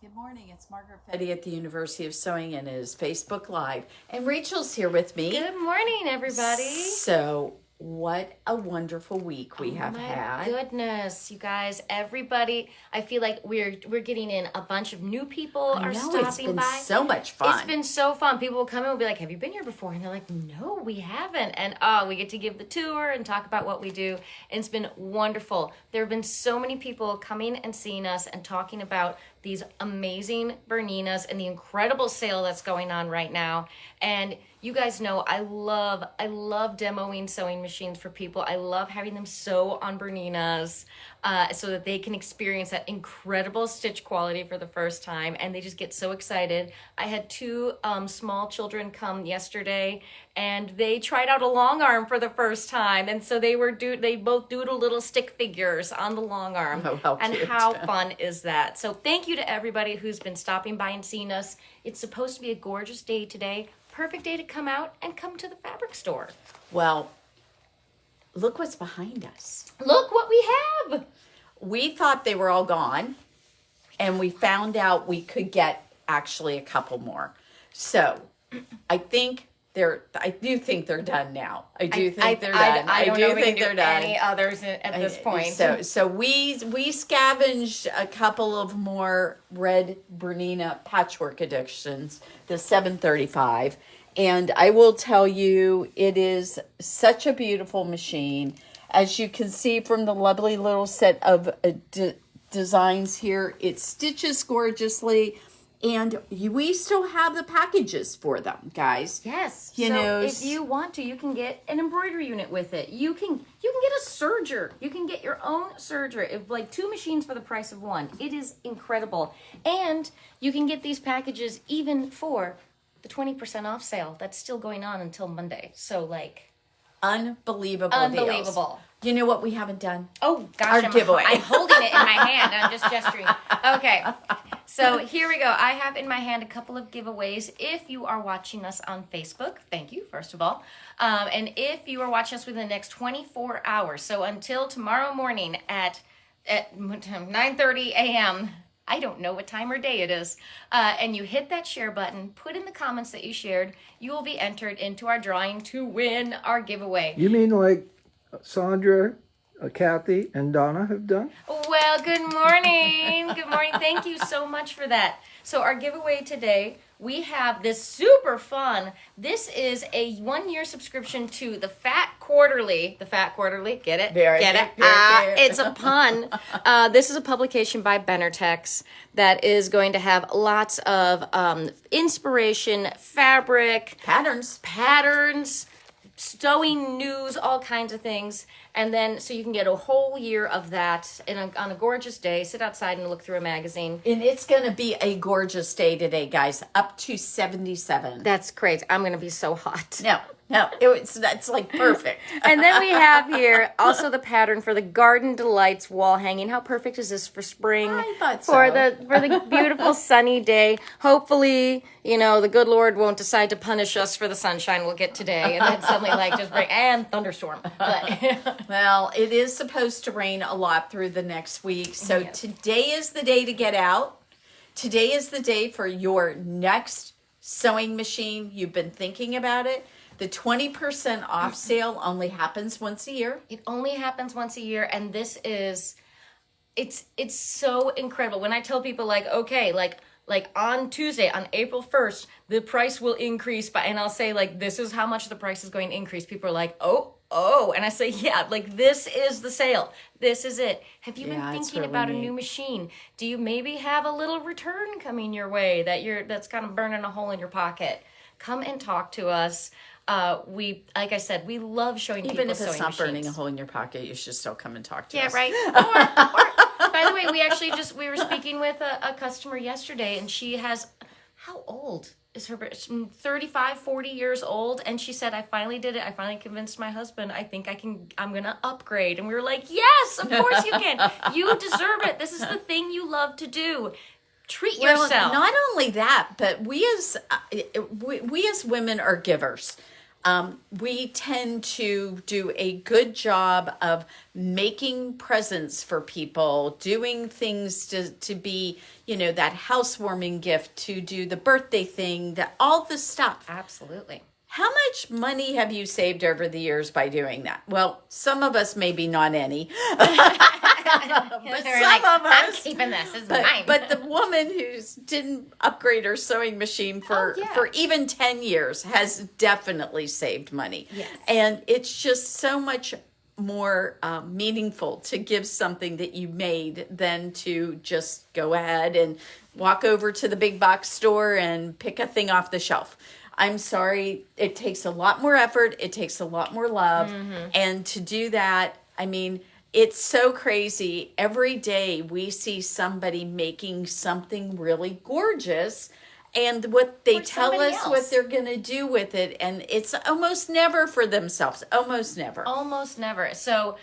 Good morning. It's Margaret Fetty at the University of Sewing and it is Facebook Live. And Rachel's here with me. Good morning, everybody. So, what a wonderful week we have had. Goodness, you guys, everybody. I feel like we're getting in a bunch of new people are stopping it's been by. So much fun. It's been so fun. People will come in and be like, "Have you been here before?" And they're like, "No, we haven't." And we get to give the tour and talk about what we do. And it's been wonderful. There have been so many people coming and seeing us and talking about these amazing Berninas and the incredible sale that's going on right now. And you guys know I love demoing sewing machines for people. I love having them sew on Berninas so that they can experience that incredible stitch quality for the first time. And they just get so excited. I had two small children come yesterday and they tried out a long arm for the first time. And so they both doodled little stick figures on the long arm. Oh, how and cute. how fun is that? So thank you to everybody who's been stopping by and seeing us. It's supposed to be a gorgeous day today. Perfect day to come out and come to the fabric store. Well, look what's behind us. Look what we have. We thought they were all gone, and we found out we could get actually a couple more. So, I do think they're done now. I do think they're done. I don't do know think if we they're can do done. any others at this point. So we scavenged a couple of more red Bernina patchwork editions, the 735, and I will tell you, it is such a beautiful machine. As you can see from the lovely little set of designs here, it stitches gorgeously. And we still have the packages for them, guys. Yes. You know, if you want to, you can get an embroidery unit with it. You can get a serger. You can get your own serger. If like two machines for the price of one. It is incredible. And you can get these packages even for the 20% off sale that's still going on until Monday. So like unbelievable deals. You know what we haven't done? Oh gosh, our giveaway. I'm holding it in my hand and I'm just gesturing. Okay. So here we go. I have in my hand a couple of giveaways. If you are watching us on Facebook, thank you, first of all. And if you are watching us within the next 24 hours, so until tomorrow morning at 9:30 a.m., I don't know what time or day it is, and you hit that share button, put in the comments that you shared, you will be entered into our drawing to win our giveaway. You mean like Sandra, Kathy, and Donna have done? Well, good morning. Good morning. Thank you so much for that. So our giveaway today, we have this super fun. This is a 1-year subscription to the Fat Quarterly. The Fat Quarterly, get it? Very get it? good. It's a pun. This is a publication by Benartex that is going to have lots of inspiration, fabric, patterns, sewing news, all kinds of things. And then, so you can get a whole year of that on a gorgeous day, sit outside and look through a magazine. And it's going to be a gorgeous day today, guys. Up to 77. That's crazy. I'm going to be so hot. No, that's like perfect. And then we have here also the pattern for the Garden Delights wall hanging. How perfect is this for spring? I thought so. For the beautiful sunny day. Hopefully, the good Lord won't decide to punish us for the sunshine we'll get today, and then suddenly just bring and thunderstorm. But well, it is supposed to rain a lot through the next week. So Yes. Today is the day to get out. Today is the day for your next sewing machine. You've been thinking about it. The 20% off sale only happens once a year. it only happens once a year, and this is it's so incredible. When I tell people like on Tuesday, on April 1st, the price will increase by, and I'll say like, this is how much the price is going to increase. People are like, oh, and I say, yeah, like this is the sale. This is it. Have you been it's thinking really about a neat. new machine? Do you maybe have a little return coming your way that's kind of burning a hole in your pocket? Come and talk to us. Like I said, we love showing people Even if sewing it's not machines. burning a hole in your pocket, you should still come and talk to Yeah, us. right. Or by the way, we were speaking with a customer yesterday, and she has, how old is her? 35, 40 years old, and she said, I finally did it. I finally convinced my husband. I think I'm going to upgrade. And we were like, yes, of course you can. You deserve it. This is the thing you love to do. Treat yourself. Well, not only that, but we as women are givers. we tend to do a good job of making presents for people, doing things to be, that housewarming gift, to do the birthday thing, all the stuff. Absolutely. How much money have you saved over the years by doing that? Well, some of us maybe not any, but They're some like, of I'm us. keeping this. This is mine. But the woman who didn't upgrade her sewing machine for even 10 years has definitely saved money. Yes. And it's just so much more meaningful to give something that you made than to just go ahead and walk over to the big box store and pick a thing off the shelf. I'm sorry, it takes a lot more effort. It takes a lot more love. And to do that, I mean, it's so crazy. Every day we see somebody making something really gorgeous, and what they tell us what they're going to do with it. And it's almost never for themselves. Almost never. Almost never. So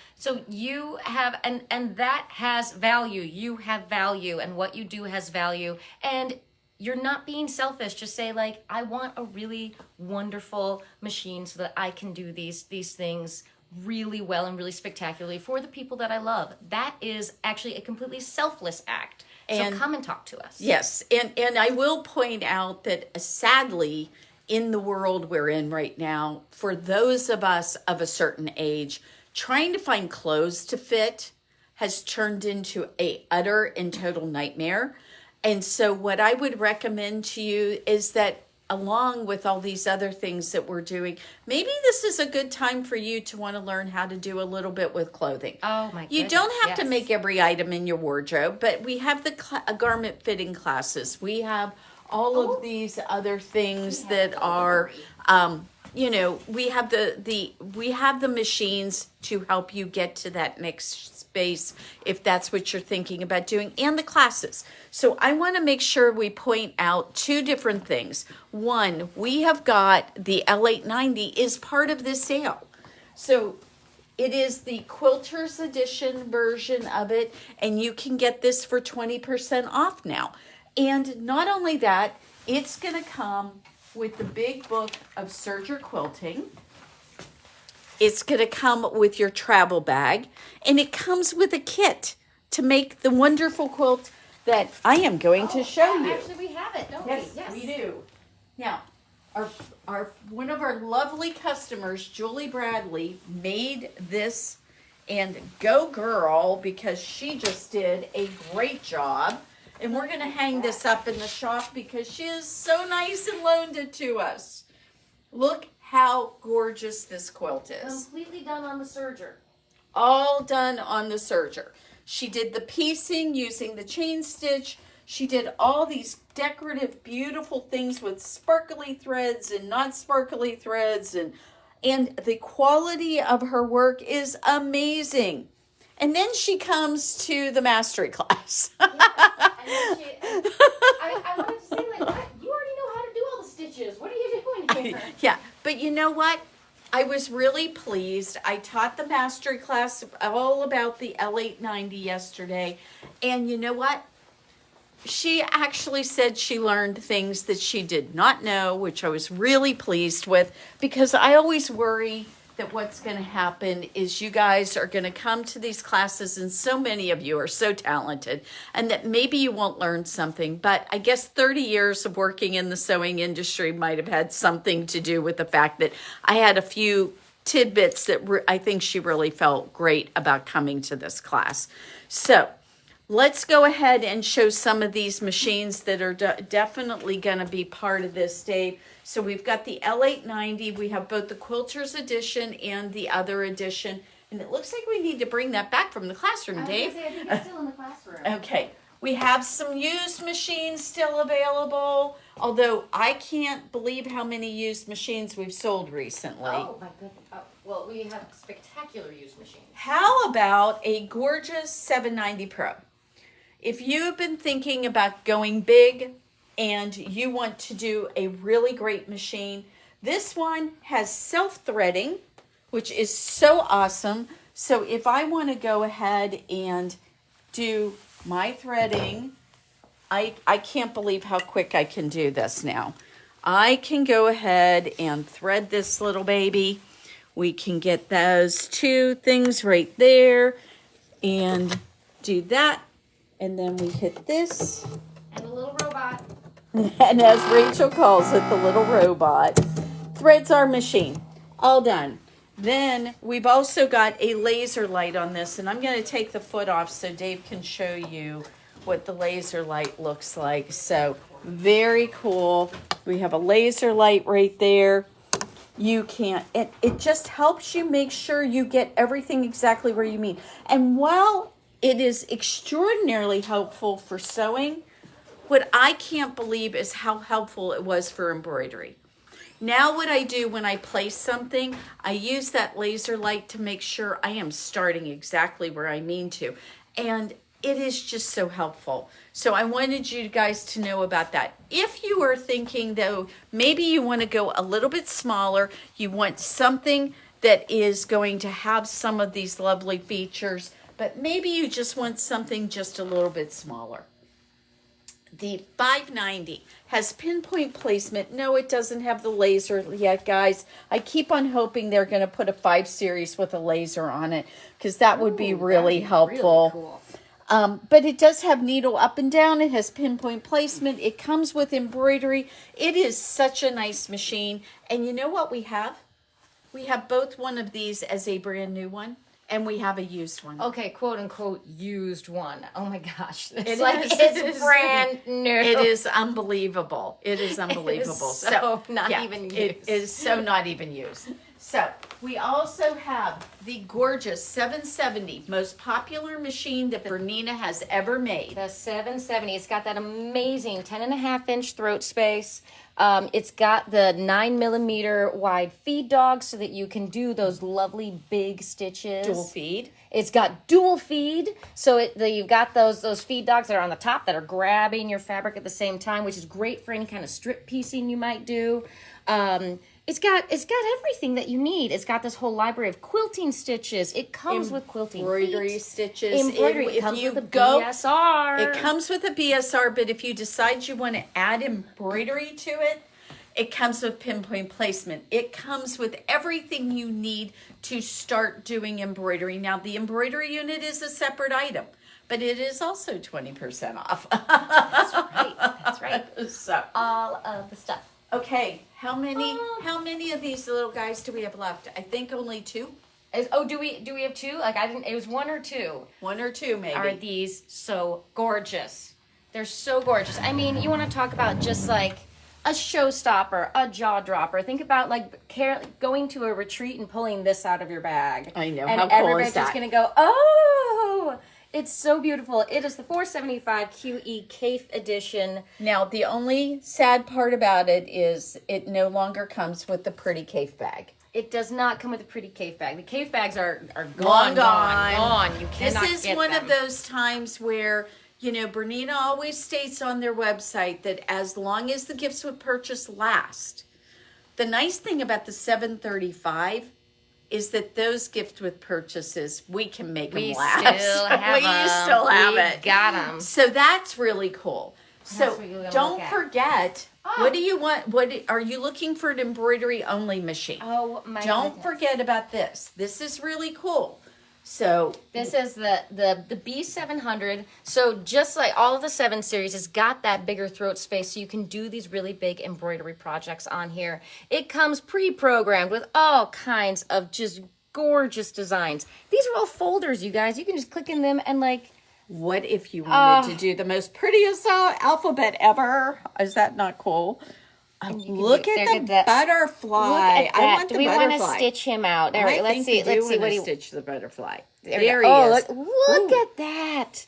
you have, and that has value. You have value, and what you do has value. And you're not being selfish. Just say, like, I want a really wonderful machine so that I can do these things really well and really spectacularly for the people that I love. That is actually a completely selfless act. So come and talk to us. Yes. And I will point out that sadly, in the world we're in right now, for those of us of a certain age, trying to find clothes to fit has turned into a utter and total nightmare. And so what I would recommend to you is that along with all these other things that we're doing, maybe this is a good time for you to want to learn how to do a little bit with clothing. Oh my goodness. You don't have to make every item in your wardrobe, but we have the garment fitting classes. We have all of these other things that are, we have the machines to help you get to that next space if that's what you're thinking about doing, and the classes. So I want to make sure we point out two different things. One, we have got the L890 is part of this sale. So it is the Quilters Edition version of it, and you can get this for 20% off now. And not only that, it's going to come with the big book of Serger Quilting. It's going to come with your travel bag, and it comes with a kit to make the wonderful quilt that I am going to show you. Actually, we have it, don't we? Yes, we do. Now, our one of our lovely customers, Julie Bradley, made this, and go girl, because she just did a great job. And we're going to hang this up in the shop because she is so nice and loaned it to us. Look how gorgeous this quilt is. Completely done on the serger. All done on the serger. She did the piecing using the chain stitch. She did all these decorative, beautiful things with sparkly threads and not sparkly threads. And the quality of her work is amazing. And then she comes to the mastery class. I wanted to say, like, what? You already know how to do all the stitches. What are you doing here? Yeah, but you know what? I was really pleased. I taught the mastery class all about the L890 yesterday. And you know what? She actually said she learned things that she did not know, which I was really pleased with, because I always worry that what's going to happen is you guys are going to come to these classes, and so many of you are so talented, and that maybe you won't learn something. But I guess 30 years of working in the sewing industry might have had something to do with the fact that I had a few tidbits that I think she really felt great about coming to this class. So let's go ahead and show some of these machines that are definitely going to be part of this, Dave. So we've got the L890. We have both the Quilters edition and the other edition. And it looks like we need to bring that back from the classroom, Dave. I think it's still in the classroom. Okay. We have some used machines still available, although I can't believe how many used machines we've sold recently. Oh, my goodness. Oh, well, we have spectacular used machines. How about a gorgeous 790 Pro? If you've been thinking about going big and you want to do a really great machine, this one has self-threading, which is so awesome. So if I want to go ahead and do my threading, I can't believe how quick I can do this now. I can go ahead and thread this little baby. We can get those two things right there and do that. And then we hit this. And a little robot. And as Rachel calls it, the little robot threads our machine. All done. Then we've also got a laser light on this, and I'm going to take the foot off so Dave can show you what the laser light looks like. So very cool. We have a laser light right there. You can't, it just helps you make sure you get everything exactly where you mean. And while it is extraordinarily helpful for sewing, what I can't believe is how helpful it was for embroidery. Now what I do when I place something, I use that laser light to make sure I am starting exactly where I mean to. And it is just so helpful. So I wanted you guys to know about that. If you are thinking though, maybe you want to go a little bit smaller, you want something that is going to have some of these lovely features, but maybe you just want something just a little bit smaller. The 590 has pinpoint placement. No, it doesn't have the laser yet, guys. I keep on hoping they're going to put a 5 series with a laser on it because that would be really helpful. Really cool. But it does have needle up and down. It has pinpoint placement. It comes with embroidery. It is such a nice machine. And you know what we have? We have both one of these as a brand new one, and we have a used one. Okay, quote unquote used one. Oh my gosh. It's It is brand new. It is unbelievable. It is unbelievable. So not even used. It is so not even used. So we also have the gorgeous 770, most popular machine that Bernina has ever made. The 770. It's got that amazing 10.5-inch throat space. It's got the 9mm wide feed dog so that you can do those lovely big stitches. Dual feed. It's got dual feed, so you've got those feed dogs that are on the top that are grabbing your fabric at the same time, which is great for any kind of strip piecing you might do. It's got everything that you need. It's got this whole library of quilting stitches. It comes with quilting embroidery feet. stitches. Embroidery. It comes with a BSR. It comes with a BSR, but if you decide you want to add embroidery to it, it comes with pinpoint placement. It comes with everything you need to start doing embroidery. Now, the embroidery unit is a separate item, but it is also 20% off. That's right. That's right. So, All of the stuff. okay, how many of these little guys do we have left? I think only 2. Do we have 2? Like I didn't. It was 1 or 2. 1 or 2, maybe. Are these so gorgeous? They're so gorgeous. I mean, you want to talk about just like a showstopper, a jaw dropper. Think about like going to a retreat and pulling this out of your bag. I know. And How cool everybody's is that? just gonna go, oh, it's so beautiful. It is the 475 QE Cafe edition. Now, the only sad part about it is it no longer comes with the pretty cave bag. It does not come with a pretty cave bag. The cave bags are gone. You cannot This is get one them. of those times where, you know, Bernina always states on their website that as long as the gifts with purchase last, the nice thing about the 735 is that those gifts with purchases, we can make them last. Still have We still have it. Got them. So that's really cool. So what you're gonna don't look at. forget, what do you want? What are you looking for? An embroidery only machine. Oh my Don't goodness. forget about this. This is really cool. So This is the B700. So just like all of the 7 series, it's got that bigger throat space so you can do these really big embroidery projects on here. It comes pre-programmed with all kinds of just gorgeous designs. These are all folders, you guys. You can just click in them and like... what if you wanted to do the most prettiest alphabet ever? Is that not cool? Look at the butterfly. Look at that. I want the Do we butterfly. want to stitch him out? There, I let's think see. we Let's see do what want he. to stitch the butterfly. There There he he is. is. Look at that.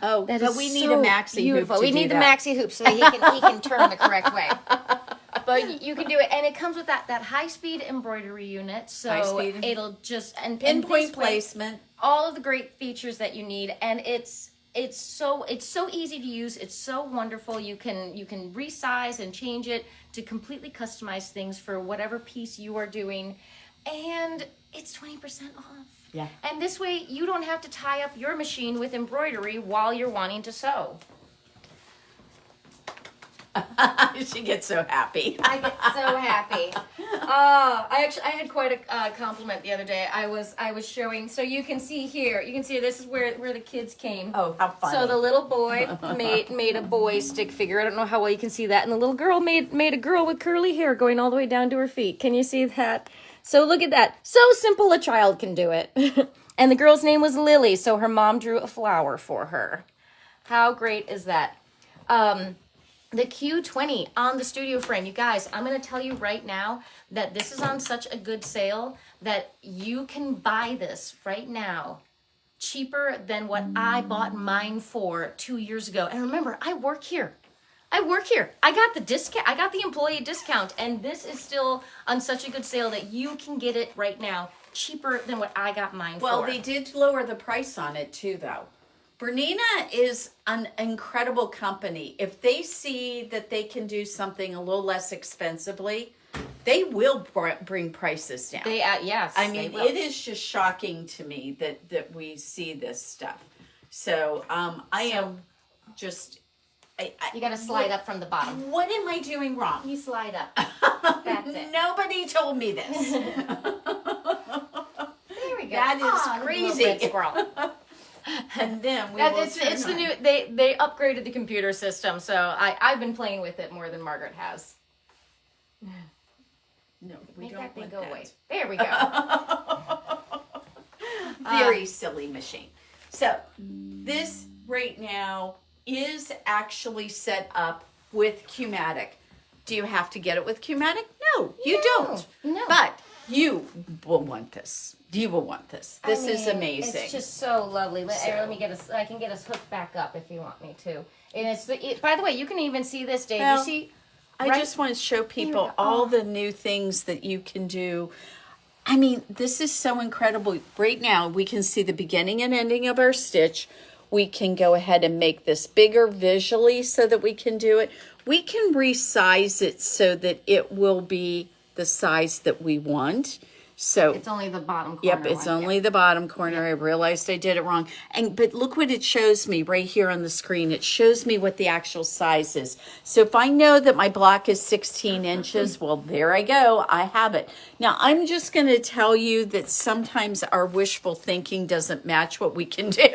Oh, That but is we need so a maxi beautiful. hoop to We do need the that. maxi hoop so that he can turn the correct way. But you can do it, and it comes with that high speed embroidery unit, so High-speed. it'll just and Pinpoint this way, placement. all of the great features that you need, and it's so easy to use. It's so wonderful. You can resize and change it to completely customize things for whatever piece you are doing, and it's 20% off. Yeah. And this way, you don't have to tie up your machine with embroidery while you're wanting to sew. She gets so happy. I get so happy. I had quite a compliment the other day. I was showing, so you can see here. You can see this is where the kids came. Oh, how funny! So the little boy made a boy stick figure. I don't know how well you can see that, and the little girl made a girl with curly hair going all the way down to her feet. Can you see that? So look at that. So simple a child can do it. And the girl's name was Lily, so her mom drew a flower for her. How great is that? The Q20 on the studio frame. You guys, I'm going to tell you right now that this is on such a good sale that you can buy this right now cheaper than what I bought mine for 2 years ago. And remember, I work here. I got the discount. I got the employee discount, and this is still on such a good sale that you can get it right now cheaper than what I got mine for. Well, they did lower the price on it too, though. Bernina is an incredible company. If they see that they can do something a little less expensively, they will bring prices down. Yes. I mean, it is just shocking to me that we see this stuff. So I am just. You got to slide up from the bottom. What am I doing wrong? You slide up. That's it. Nobody told me this. There we go. That is crazy. Red squirrel. And then it's the new. They upgraded the computer system, so I've been playing with it more than Margaret has. No, we Make don't that thing want go that. away. There we go. Very silly machine. So this right now is actually set up with Qmatic. Do you have to get it with Qmatic? No, you don't. No. But you will want this. You will want this. This is amazing. It's just so lovely. Let me get us. I can get us hooked back up if you want me to. And by the way, you can even see this, Dave. Well, You see. I just want to show people all the new things that you can do. I mean, this is so incredible. Right now, we can see the beginning and ending of our stitch. We can go ahead and make this bigger visually so that we can do it. We can resize it so that it will be the size that we want. So It's only the bottom corner. yep, it's only the bottom corner. I realized I did it wrong. But look what it shows me right here on the screen. It shows me what the actual size is. So if I know that my block is 16 inches, well, there I go. I have it. Now, I'm just going to tell you that sometimes our wishful thinking doesn't match what we can do.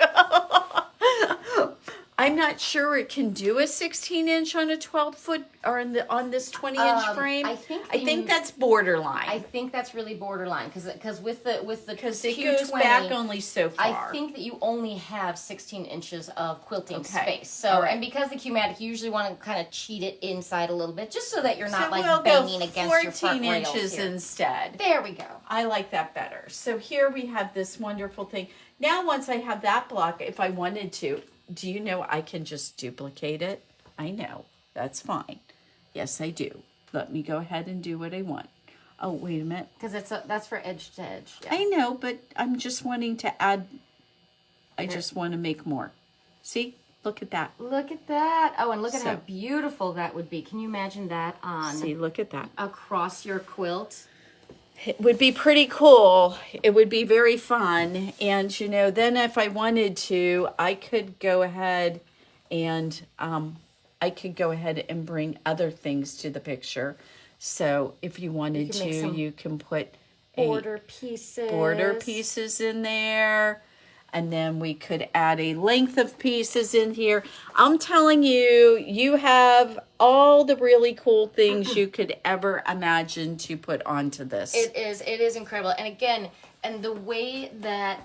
I'm not sure it can do a 16 inch on a 12 foot or on this 20 inch frame. I think that's borderline. I think that's really borderline because with the because it Q20, goes back only so far. I think that you only have 16 inches of quilting Okay. space. So All right. and because the Qmatic, you usually want to kind of cheat it inside a little bit, just so that you're not So like we'll banging go against 14 your front rails inches here. instead. There we go. I like that better. So here we have this wonderful thing. Now once I have that block, if I wanted to, do you know I can just duplicate it? I know. That's fine. Yes, I do. Let me go ahead and do what I want. Oh, wait a minute. Because that's for edge to edge. Yeah. I know, but I'm just wanting to add. I just want to make more. See? Look at that. Look at that. Oh, and look at So- how beautiful that would be. Can you imagine that on See, look at that. across your quilt? It would be pretty cool. It would be very fun. And, then if I wanted to, I could go ahead and bring other things to the picture. So if you wanted make some you can put Border pieces. border pieces in there. And then we could add a length of pieces in here. I'm telling you, you have all the really cool things you could ever imagine to put onto this. It is incredible. And again, and the way that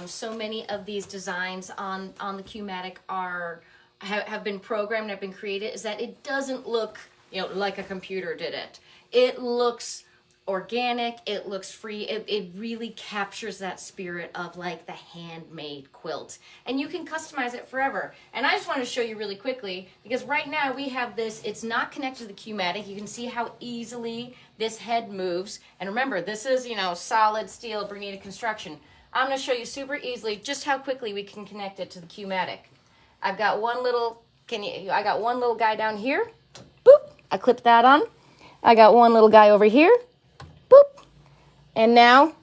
so many of these designs on the Qmatic have been programmed and have been created is that it doesn't look, like a computer did it. It looks organic, it looks free, it really captures that spirit of like the handmade quilt, and you can customize it forever. And I just want to show you really quickly, because right now we have this, it's not connected to the Qmatic. You can see how easily this head moves, and remember, this is solid steel Bernina construction. I'm going to show you super easily just how quickly we can connect it to the Qmatic. I've got one little guy down here, boop, I clip that on. I got one little guy over here, boop. And now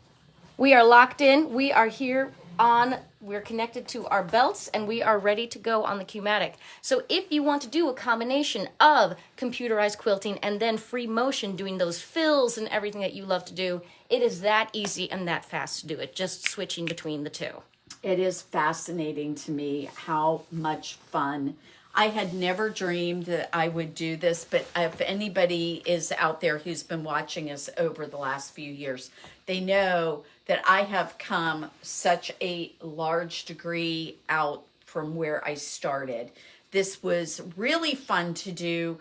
we are locked in. We are here on we're connected to our belts, and we are ready to go on the Q-matic. So if you want to do a combination of computerized quilting and then free motion, doing those fills and everything that you love to do, it is that easy and that fast to do it, just switching between the two. It is fascinating to me how much fun. I had never dreamed that I would do this, but if anybody is out there who's been watching us over the last few years, they know that I have come such a large degree out from where I started. This was really fun to do,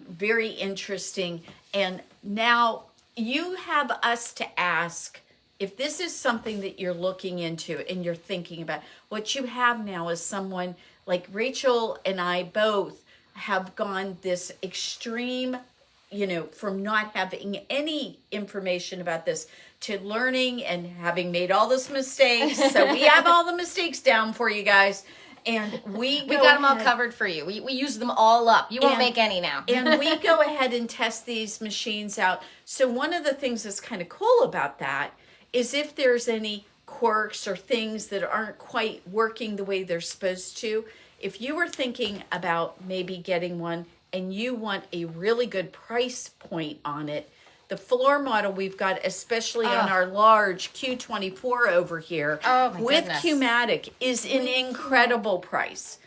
very interesting. And now you have us to ask, if this is something that you're looking into and you're thinking about, what you have now is someone like Rachel and I both have gone this extreme, from not having any information about this to learning and having made all those mistakes. So we have all the mistakes down for you guys. And we got them all covered for you. We use them all up. You won't make any now. And we go ahead and test these machines out. So one of the things that's kind of cool about that is if there's any quirks or things that aren't quite working the way they're supposed to, if you were thinking about maybe getting one and you want a really good price point on it, the floor model we've got, especially on our large Q24 over here, with Q-matic, is an incredible price.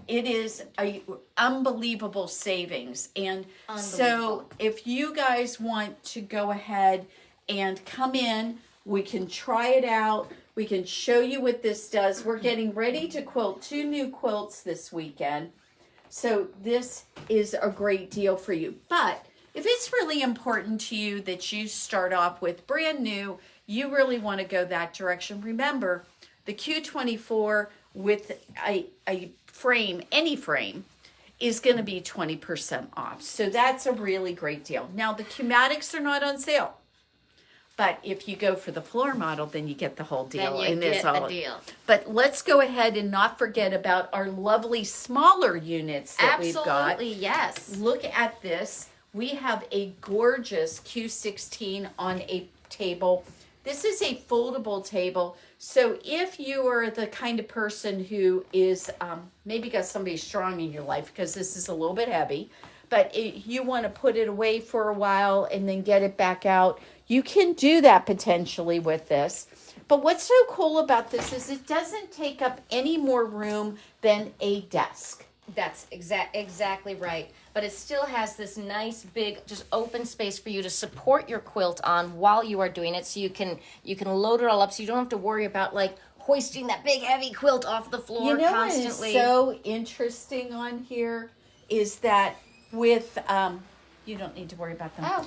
It is a unbelievable savings. And so if you guys want to go ahead and come in, we can try it out. We can show you what this does. We're getting ready to quilt 2 new quilts this weekend. So this is a great deal for you. But if it's really important to you that you start off with brand new, you really want to go that direction. Remember, the Q24 with a frame, any frame, is going to be 20% off. So that's a really great deal. Now, the Q-matics are not on sale. But if you go for the floor model, then you get the whole deal. Then you get the deal. But let's go ahead and not forget about our lovely smaller units that we've got. Absolutely, yes. Look at this. We have a gorgeous Q16 on a table. This is a foldable table. So if you are the kind of person who is maybe got somebody strong in your life, because this is a little bit heavy, but you want to put it away for a while and then get it back out, you can do that potentially with this. But what's so cool about this is it doesn't take up any more room than a desk. That's exactly right. But it still has this nice big just open space for you to support your quilt on while you are doing it. So you can load it all up so you don't have to worry about like hoisting that big heavy quilt off the floor constantly. What is so interesting on here is that with you don't need to worry about them. Oh,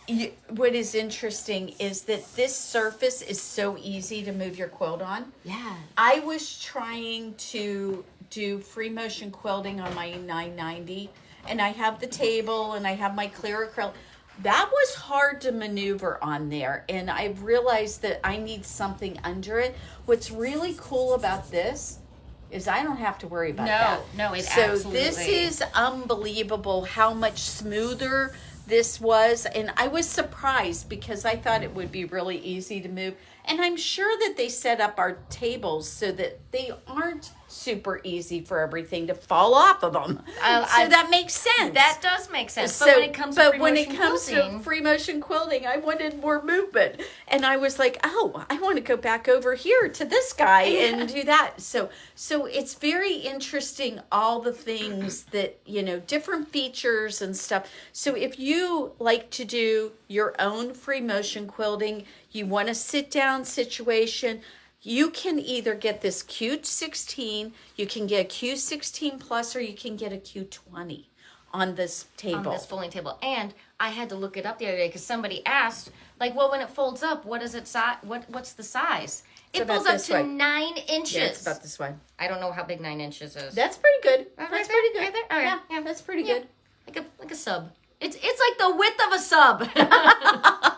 okay. What is interesting is that this surface is so easy to move your quilt on. Yeah. I was trying to do free motion quilting on my 990, and I have the table and I have my clear acrylic. That was hard to maneuver on there, and I realized that I need something under it. What's really cool about this is I don't have to worry about that. No, it so absolutely. This is unbelievable how much smoother this was, and I was surprised because I thought it would be really easy to move. And I'm sure that they set up our tables so that they aren't super easy for everything to fall off of them. So that makes sense. That does make sense. So, but when it comes to free motion quilting, I wanted more movement. And I was like, oh, I want to go back over here to this guy and do that. So it's very interesting, all the things that, different features and stuff. So if you like to do your own free motion quilting, you want a sit down situation, you can either get this Q16, you can get a Q16 plus, or you can get a Q20 on this table. On this folding table. And I had to look it up the other day because somebody asked, like, well, when it folds up, what is it what's the size? It folds up to 9 inches. Yeah, it's about this way. I don't know how big 9 inches is. That's pretty good. Right That's there? pretty good. Right there? Okay. Yeah, that's pretty good. Like a sub. It's like the width of a sub.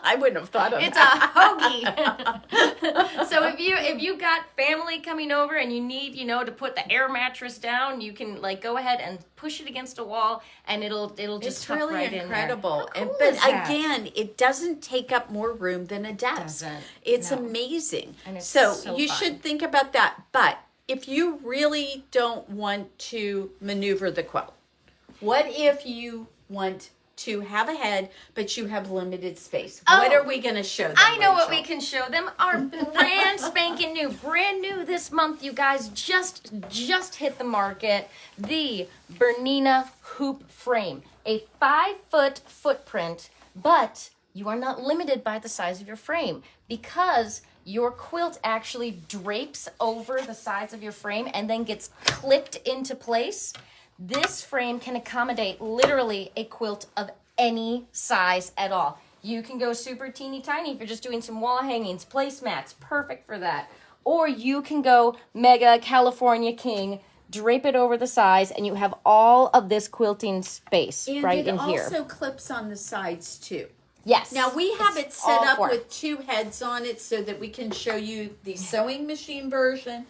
I wouldn't have thought of It's that. a hoagie. So if you got family coming over and you need, to put the air mattress down, you can like go ahead and push it against a wall, and it'll just It's tuck really right incredible. in there. How cool But is that? again, it doesn't take up more room than a desk. Doesn't. It's No. amazing. And it's so so you fun. should think about that. But if you really don't want to maneuver the quilt, what if you want to have a head, but you have limited space? What are we going to show them? I know what we Rachel? can show them. Our brand spanking new, brand new this month, you guys, just hit the market. The Bernina hoop frame, a 5-foot footprint, but you are not limited by the size of your frame because your quilt actually drapes over the sides of your frame and then gets clipped into place. This frame can accommodate literally a quilt of any size at all. You can go super teeny tiny if you're just doing some wall hangings, placemats, perfect for that. Or you can go mega California King, drape it over the sides, and you have all of this quilting space right in here. And it also clips on the sides too. Yes. Now we have it set all up for it. with 2 heads on it so that we can show you the sewing machine version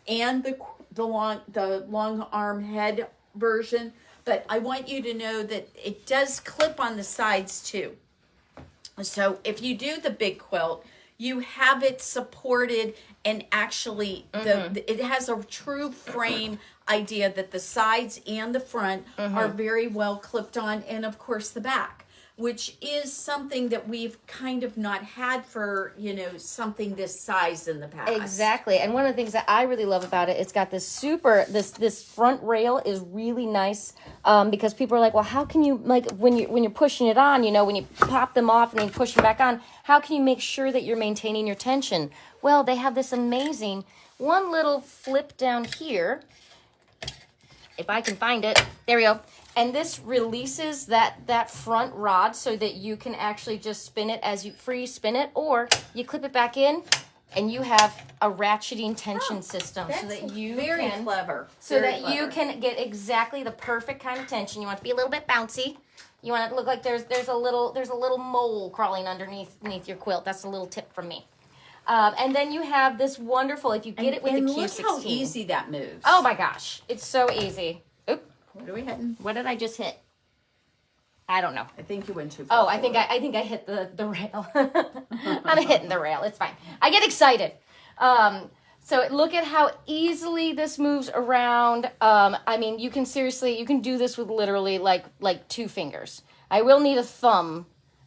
and the long arm head version. But I want you to know that it does clip on the sides too. So if you do the big quilt, you have it supported, and actually it has a true frame idea that the sides and the front are very well clipped on, and of course the back, which is something that we've kind of not had for, something this size in the past. Exactly. And one of the things that I really love about it, it's got this this front rail is really nice, because people are like, well, how can you, like, when you're pushing it on, when you pop them off and then push them back on, how can you make sure that you're maintaining your tension? Well, they have this amazing one little flip down here. If I can find it, there we go. And this releases that front rod so that you can actually just spin it as you free spin it, or you clip it back in and you have a ratcheting tension system so that you very can clever. so Very that you clever. can get exactly the perfect kind of tension. You want it to be a little bit bouncy. You want it to look like there's a little mole crawling underneath your quilt. That's a little tip from me. And then you have this wonderful, if you get it with the and Q16. look how easy that moves. Oh my gosh, it's so easy. Oop, What are we hitting? what did I just hit? I don't know. I think you went too far. Oh, I think I hit the rail. I'm hitting the rail. It's fine. I get excited. So look at how easily this moves around. I mean, you can do this with literally like 2 fingers. I will need a thumb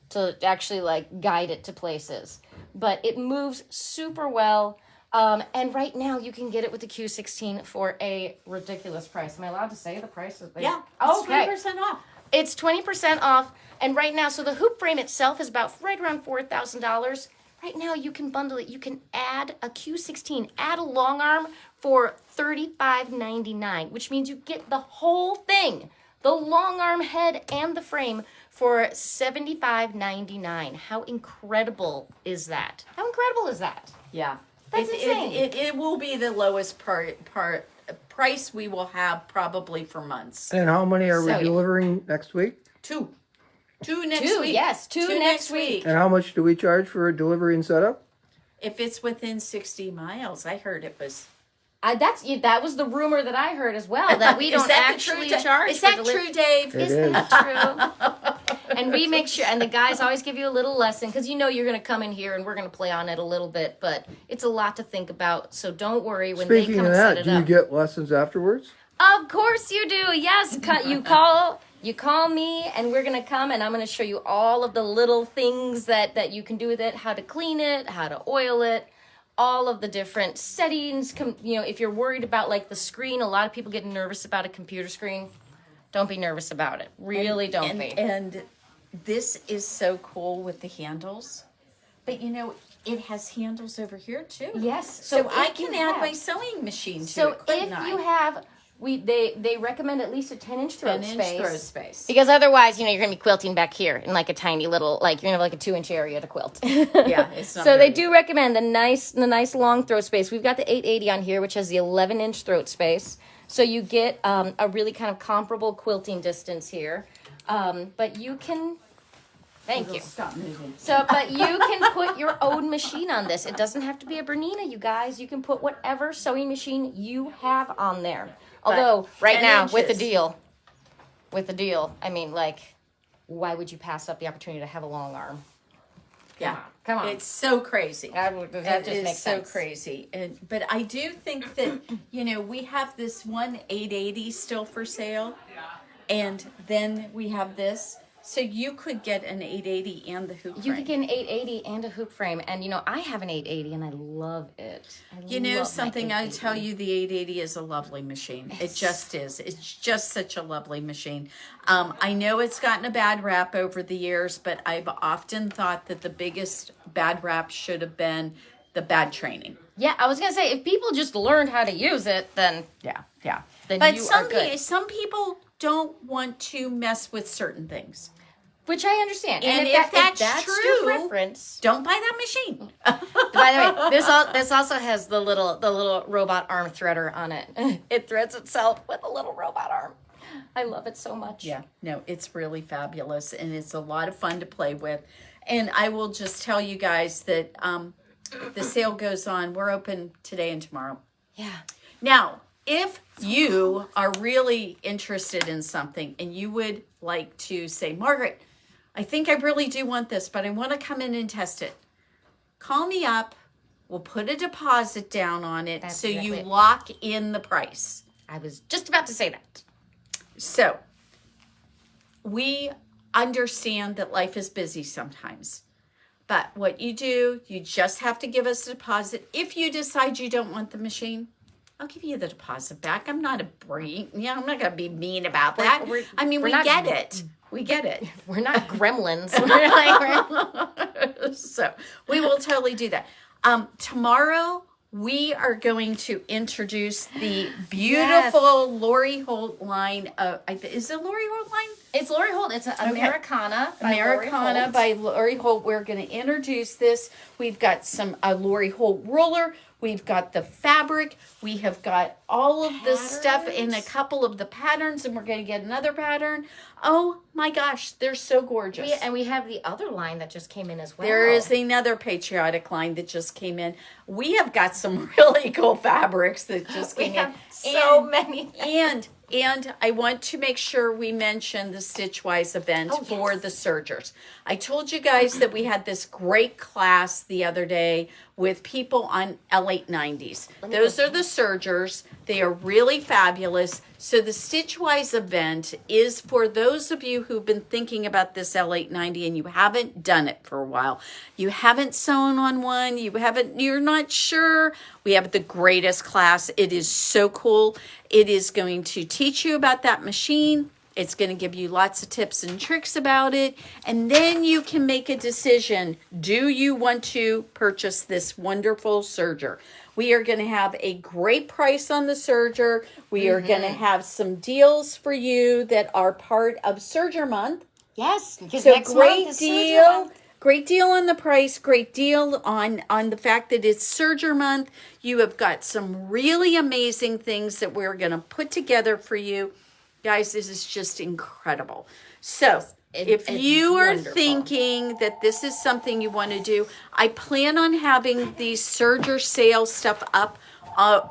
to actually like guide it to places, but it moves super well. And right now you can get it with the Q16 for a ridiculous price. Am I allowed to say the price? Yeah, it's 20% off. It's 20% off, and right now, so the hoop frame itself is about right around $4,000. Right now, you can bundle it. You can add a Q16, add a long arm for $35.99, which means you get the whole thing, the long arm head and the frame, for $75.99. How incredible is that? How incredible is that? Yeah. That's insane. It will be the lowest price we will have probably for months. And how many are we So, yeah. delivering next week? 2 next Two, week. yes, two next week. And how much do we charge for a delivery and setup? If it's within 60 miles, I heard it was. That was the rumor that I heard as well, that we Is don't that the actually true, charge Is for that delivery. true, Dave? It Isn't is. that true? And we make sure, and the guys always give you a little lesson, because you're going to come in here and we're going to play on it a little bit, but it's a lot to think about, so don't worry when they Speaking come of and set that, it do you up. get lessons afterwards? Of course you do. Yes, you call me, and we're going to come, and I'm going to show you all of the little things that you can do with it, how to clean it, how to oil it, all of the different settings. If you're worried about like the screen, a lot of people get nervous about a computer screen. Don't be nervous about it. Really don't be. And this is so cool with the handles. But it has handles over here too. Yes. So I if you can add have- my sewing machine to So it, couldn't if I? you have, they recommend at least a 10-inch throat 10-inch space. throat space. Because otherwise, you're going to be quilting back here in like a tiny little, like you're going to have like a 2-inch area to quilt. Yeah, it's not So they very- do recommend the nice long throat space. We've got the 880 on here, which has the 11-inch throat space. So you get a really kind of comparable quilting distance here. But you can, Thank It'll you. Stop moving. So, but you can put your own machine on this. It doesn't have to be a Bernina, you guys. You can put whatever sewing machine you have on there. Although, right 10 now, with inches. the deal, I mean, like, why would you pass up the opportunity to have a long arm? Yeah. Come on. It's so crazy. That It just is makes so sense. crazy. But I do think that, we have this one 880 still for sale. And then we have this. So you could get an 880 and the hoop You frame. could get an 880 and a hoop frame. And, I have an 880 and I love it. Something, I tell you, the 880 is a lovely machine. It just is. It's just such a lovely machine. I know it's gotten a bad rap over the years, but I've often thought that the biggest bad rap should have been the bad training. Yeah, I was going to say, if people just learned how to use it, then Yeah. Then But you are good. some people don't want to mess with certain things. Which I understand. And if that's your true, preference. Don't buy that machine. By the way, this also has the little robot arm threader on it. It threads itself with a little robot arm. I love it so much. Yeah, no, it's really fabulous, and it's a lot of fun to play with. And I will just tell you guys that the sale goes on. We're open today and tomorrow. Yeah. Now, if you are really interested in something and you would like to say, Margaret, I think I really do want this, but I want to come in and test it. Call me up. We'll put a deposit down on it That's so exactly you it. lock in the price. I was just about to say that. So, we understand that life is busy sometimes. But what you do, you just have to give us a deposit. If you decide you don't want the machine, I'll give you the deposit back. I'm not I'm not going to be mean about that. we're we not- get it. We get it. We're not gremlins. We're So we will totally do that. Tomorrow we are going to introduce the beautiful Lori Holt line. Is it Lori Holt line? It's Lori Holt. It's Americana. By Lori Americana Holt. by Lori Holt. We're going to introduce this. We've got some Lori Holt roller. We've got the fabric. We have got all of the stuff in a couple of the patterns, and we're going to get another pattern. Oh my gosh, they're so gorgeous. And we have the other line that just came in as well. There is another patriotic line that just came in. We have got some really cool fabrics that just We came have in. so many. And I want to make sure we mention the Stitchwise event for the sergers. I told you guys that we had this great class the other day with people on L890s. Those are the sergers. They are really fabulous. So the Stitchwise event is for those of you who've been thinking about this L890 and you haven't done it for a while. You haven't sewn on one. You're not sure. We have the greatest class. It is so cool. It is going to teach you about that machine. It's going to give you lots of tips and tricks about it. And then you can make a decision. Do you want to purchase this wonderful serger? We are going to have a great price on the serger. We are going to have some deals for you that are part of Serger Month. Yes. Because So next month is Serger month. Great deal on the price. Great deal on the fact that it's Serger Month. You have got some really amazing things that we're going to put together for you. Guys, this is just incredible. So if you are thinking that this is something you want to do, I plan on having these Serger sale stuff up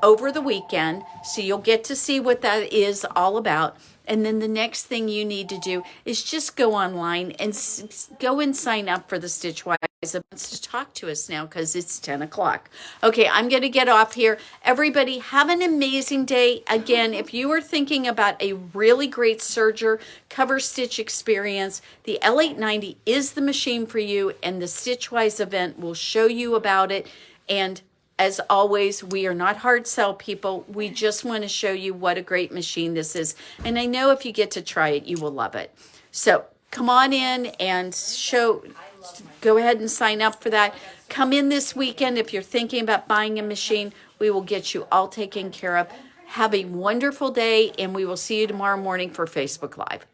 over the weekend. So you'll get to see what that is all about. And then the next thing you need to do is just go online and go and sign up for the Stitchwise events to talk to us now because it's 10 o'clock. Okay, I'm going to get off here. Everybody, have an amazing day. Again, if you are thinking about a really great serger cover stitch experience, the L890 is the machine for you, and the Stitchwise event will show you about it. And as always, we are not hard sell people. We just want to show you what a great machine this is. And I know if you get to try it, you will love it. So come on in and go ahead and sign up for that. Come in this weekend if you're thinking about buying a machine. We will get you all taken care of. Have a wonderful day, and we will see you tomorrow morning for Facebook Live.